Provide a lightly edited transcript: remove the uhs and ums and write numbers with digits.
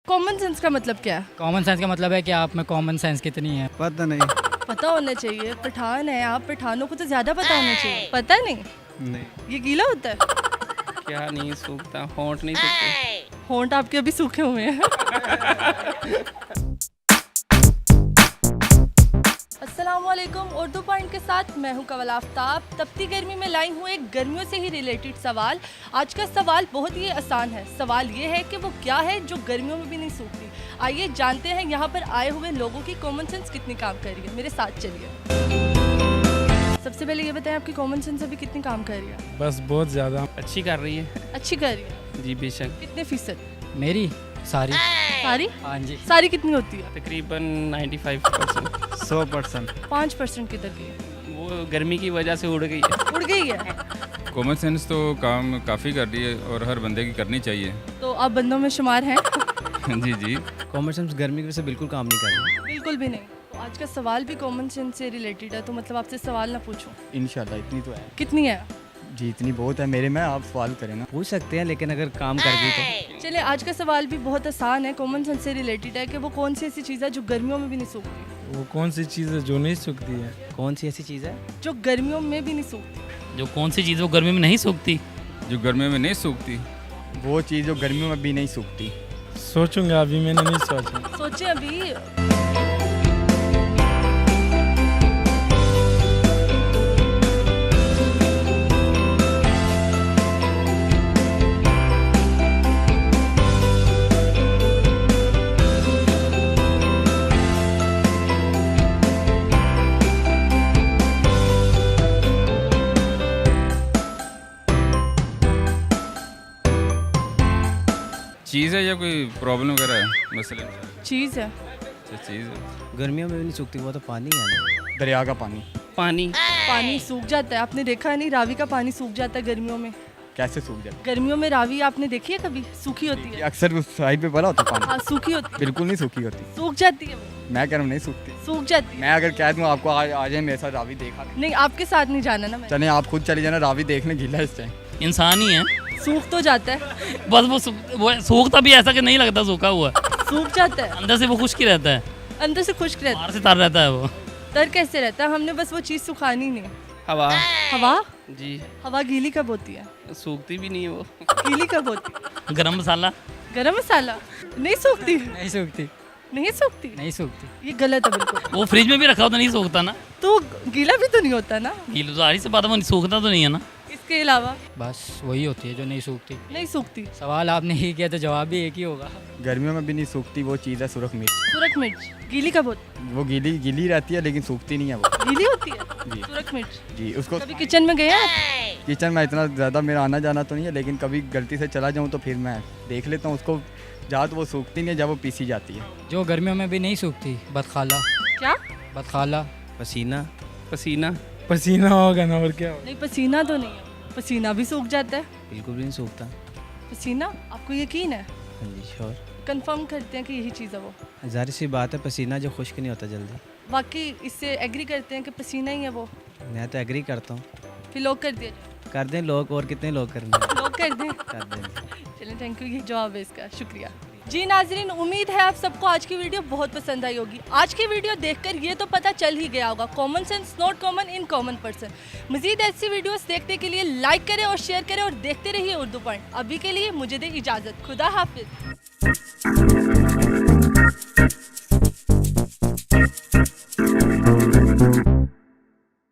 Common sense का मतलब क्या है? कॉमन सेंस का मतलब है कि आप में कॉमन सेंस कितनी है। पता नहीं। पता होना चाहिए, पठान है आप, पठानों को तो ज्यादा पता होना चाहिए। पता नहीं नहीं ये गीला होता है? क्या नहीं सूखता, होंठ नहीं सूखते। होंठ आपके अभी सूखे हुए हैं। अस्सलामुअलैकुम, उर्दू पॉइंट के साथ मैं हूं कवल आफ्ताब। तपती गर्मी में लाई हूं एक गर्मियों से ही रिलेटेड सवाल। आज का सवाल बहुत ही आसान है। सवाल ये है कि वो क्या है जो गर्मियों में भी नहीं सूखती। आइए जानते हैं यहाँ पर आए हुए लोगों की कॉमन सेंस कितनी काम कर रही है। मेरे साथ चलिए। सबसे पहले ये बताएं आपकी कॉमन सेंस अभी कितनी काम कर रही है? बस बहुत ज़्यादा। अच्छी कर रही है अच्छी कर रही है। जी, बेशक। कितने फीसद? मेरी सारी। सारी? हाँ जी। सारी कितनी होती है? तकरीबन 95%। 100%। 5% किधर गई? वो गर्मी की वजह से उड़ गई है। उड़ गई है। कॉमन सेंस तो काम काफ़ी कर रही है और हर बंदे की करनी चाहिए। तो आप बंदों में शुमार हैं? जी जी। कॉमन सेंस गर्मी की वजह से बिल्कुल काम नहीं कर रही। बिल्कुल भी नहीं। तो आज का सवाल भी कॉमन सेंस से रिलेटेड है, तो मतलब आपसे सवाल ना पूछूं। इंशाल्लाह इतनी तो है कितनी है? जी, इतनी बहुत है मेरे में। आप सवाल करें ना, पूछ सकते हैं, लेकिन अगर काम कर गई तो। चलिए, आज का सवाल भी बहुत आसान है, कॉमन सेंस से रिलेटेड है कि वो कौन सी ऐसी चीज़ है जो गर्मियों में भी नहीं सूखती। वो कौन सी चीज़ है जो नहीं सूखती है? कौन सी ऐसी चीज़ है जो गर्मियों में भी नहीं सूखती। जो कौन सी चीज़ वो गर्मी में नहीं सूखती? जो गर्मियों में नहीं सूखती। वो चीज़ जो गर्मियों में भी नहीं सूखती। सोचूंगा, अभी मैंने नहीं सोचा। सोचे अभी। चीज़ है या कोई प्रॉब्लम वगैरह है मसलन? चीज़ है। अच्छा, चीज़ है। गर्मियों में भी नहीं सूखती, वो तो पानी है ना, दरिया का पानी। पानी। पानी सूख जाता है, आपने देखा नहीं? रावी का पानी सूख जाता है गर्मियों में। कैसे सूख जाती गर्मियों में रावी आपने देखी है कभी? सूखी होती है? है। अक्सर उस साइड पे पड़ा होता है पानी। हाँ, सूखी होती है। बिल्कुल नहीं सूखी होती। सूख जाती है वो। मैं कह रहा हूँ नहीं सूखती। सूख जाती है। मैं अगर कह दूँ आपको आ जाए मेरे साथ रावी देखा नहीं, आपके साथ नहीं जाना ना मैं। चले, आप खुद चले जाना रावी देखने, गीला इस टाइम। इंसान ही है। सूख तो जाता है। बस वो सूखता भी ऐसा कि नहीं लगता सूखा हुआ। सूख जाता है। अंदर से वो खुश्क ही रहता है, अंदर से खुश्क रहता बाहर से तर रहता है वो। है। तर कैसे रहता है? हमने बस वो चीज़ सुखानी नहीं। हवा। हवा? जी। हवा गीली कब होती है? सूखती भी नहीं है वो। गीली कब होती है? गरम मसाला। गरम मसाला नहीं सूखती। नहीं सूखती। नहीं सूखती। नहीं सूखती। ये गलत है बिल्कुल। वो फ्रिज में भी रखा हो तो नहीं सूखता ना। तो गीला भी तो नहीं होता ना। गीला तो सारी से बात है, वो सूखता तो नहीं है ना। इसके अलावा बस वही होती है जो नहीं सूखती। नहीं सूखती। सवाल आपने ही किया तो जवाब भी एक ही होगा। गर्मियों में भी नहीं सूखती वो चीज़ है सुरख मिर्च। सुरख मिर्च गीली कब होती वो गीली गीली रहती है लेकिन सूखती नहीं है वो। है? गीली होती है जी। सुरख मिर्च। जी, उसको कभी किचन में गए आप? किचन में इतना ज़्यादा मेरा आना जाना तो नहीं है, लेकिन कभी गलती से चला जाऊँ तो फिर मैं देख लेता हूँ उसको। जहाँ तो वो सूखती नहीं है, जब वो पीसी जाती है। जो गर्मियों में भी नहीं सूखती, बदखाला। क्या? बदखाला। पसीना। पसीना। पसीना होगा ना, और क्या होगा? नहीं, पसीना तो नहीं है। पसीना भी सूख जाता है। बिल्कुल भी नहीं सूखता। पसीना आपको यकीन है? हाँ जी, श्योर। कंफर्म करते हैं कि यही चीज़ है वो। जाहिर सी बात है, पसीना जो खुश्क नहीं होता जल्दी। बाकी इससे एग्री करते हैं कि पसीना ही है वो। मैं तो एग्री करता हूँ। फिर लोग कर दिए। कर दें लोग, और कितने लोग करेंगे। लोग कर दें। कर दें। चलें, थैंक यू, ये जवाब है इसका। शुक्रिया जी। नाजरीन, उम्मीद है आप सबको आज की वीडियो बहुत पसंद आई होगी। आज की वीडियो देखकर ये तो पता चल ही गया होगा, common sense not common in common person. मजीद ऐसी वीडियोस देखने के लिए लाइक करें और शेयर करें और देखते रहिए उर्दू पॉइंट। अभी के लिए मुझे दे इजाज़त। खुदा हाफिज।